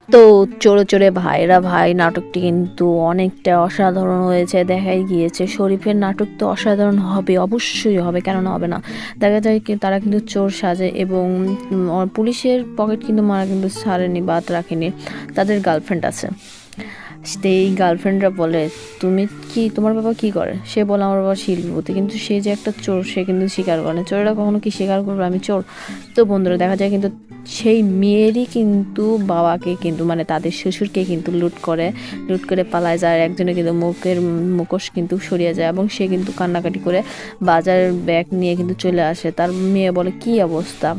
তো চোরে চোরে ভাইরা ভাই নাটকটি কিন্তু অনেকটা অসাধারণ হয়েছে, দেখাই গিয়েছে। শরীফের নাটক তো অসাধারণ হবে, অবশ্যই হবে, কেননা হবে না। দেখা যায় কি তারা কিন্তু চোর সাজে এবং পুলিশের পকেট কিন্তু মারা কিন্তু ছাড়েনি, বাদ রাখেনি। তাদের গার্লফ্রেন্ড আছে, সেই গার্লফ্রেন্ডরা বলে তুমি কি, তোমার বাবা কি করে? সে বলে আমার বাবা শিল্পপতি। কিন্তু সে যে একটা চোর সে কিন্তু স্বীকার করে না। চোরেরা কখনো কি স্বীকার করবে আমি চোর? তো বন্ধুরা দেখা যায় কিন্তু সেই মেয়েরই কিন্তু বাবাকে কিন্তু মানে তাদের শ্বশুরকে কিন্তু লুট করে পালায় যায়। একজনে কিন্তু মুখোশ কিন্তু সরিয়ে যায় এবং সে কিন্তু কান্নাকাটি করে বাজার ব্যাগ নিয়ে কিন্তু চলে আসে। তার মেয়ে বলে কি অবস্থা?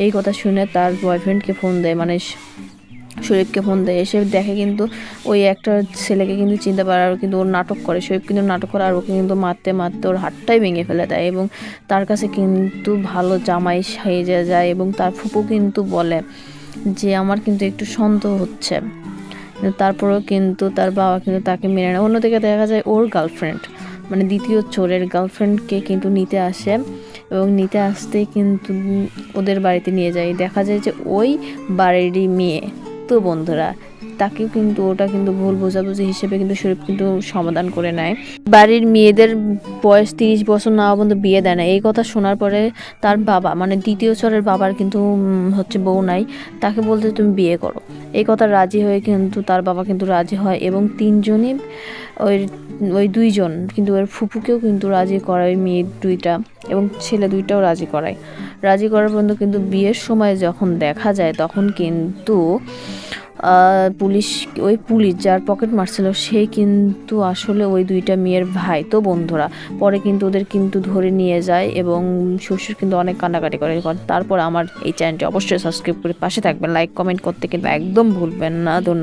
এই কথা শুনে তার বয়ফ্রেন্ডকে ফোন দেয়, মানে শরীফকে ফোন দেয়। এসে দেখে কিন্তু ওই একটা ছেলেকে কিন্তু চিনতে পারে, আর কিন্তু ওর নাটক করে, শরীফ কিন্তু নাটক করে আর ওকে কিন্তু মারতে মারতে ওর হাতটাই ভেঙে ফেলে দেয় এবং তার কাছে কিন্তু ভালো জামাই সেজে যায় এবং তার ফুপু কিন্তু বলে যে আমার কিন্তু একটু সন্দেহ হচ্ছে। তারপরেও কিন্তু তার বাবা কিন্তু তাকে মেনে নেয়। অন্যদিকে দেখা যায় ওর গার্লফ্রেন্ড মানে দ্বিতীয় চোরের গার্লফ্রেন্ডকে কিন্তু নিতে আসে এবং নিতে আসতেই কিন্তু ওদের বাড়িতে নিয়ে যায়। দেখা যায় যে ওই বাড়িরই মেয়ে। তো বন্ধুরা তাকেও কিন্তু ওটা কিন্তু ভুল বোঝাবুঝি হিসেবে কিন্তু শরীফ কিন্তু সমাধান করে নেয়। বাড়ির মেয়েদের বয়স 30 বছর না পর্যন্ত বিয়ে দেয় না। এই কথা শোনার পরে তার বাবা মানে দ্বিতীয় চরের বাবার কিন্তু হচ্ছে বউ নাই, তাকে বলতে তুমি বিয়ে করো। এই কথা রাজি হয়ে কিন্তু তার বাবা কিন্তু রাজি হয় এবং তিনজনই ওই ওই দুইজন কিন্তু ওর ফুপুকেও কিন্তু রাজি করায়, মেয়ে দুইটা এবং ছেলে দুইটাও রাজি করায়। রাজি করার পর্যন্ত কিন্তু বিয়ের সময় যখন দেখা যায় তখন কিন্তু পুলিশ যার পকেট মারছিল সে কিন্তু আসলে ওই দুইটা মেয়ের ভাই। তো বন্ধুরা পরে কিন্তু ওদের কিন্তু ধরে নিয়ে যায় এবং শ্বশুর কিন্তু অনেক কান্নাকাটি করে। তারপর আমার এই চ্যানেলটি অবশ্যই সাবস্ক্রাইব করে পাশে থাকবেন, লাইক কমেন্ট করতে কিন্তু একদম ভুলবেন না। ধন্যবাদ।